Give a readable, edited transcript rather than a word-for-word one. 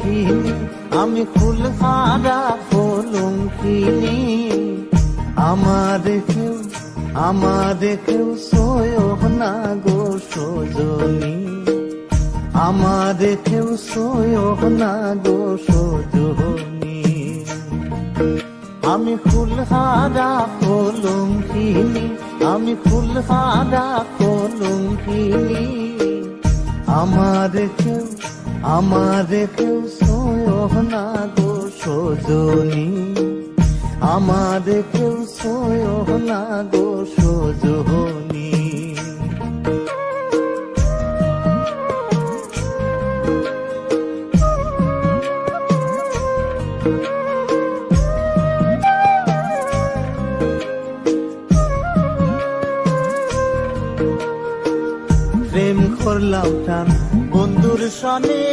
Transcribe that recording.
কলঙ্কিনী, আমি ফুল হারা কলঙ্কিনী। আমারে কেউ সয়ো না গো সজনী, আমারে কেউ সয়ো না গো সজনী। আমি ফুল হারা কলঙ্কিনী, আমি ফুল হারা কলঙ্কিনী। আমারে কেউ সয়ো না গো সজনী, আমারে কেউ সয়ো না গো সজনী। প্রেম করলাম টান বন্ধুর সনে,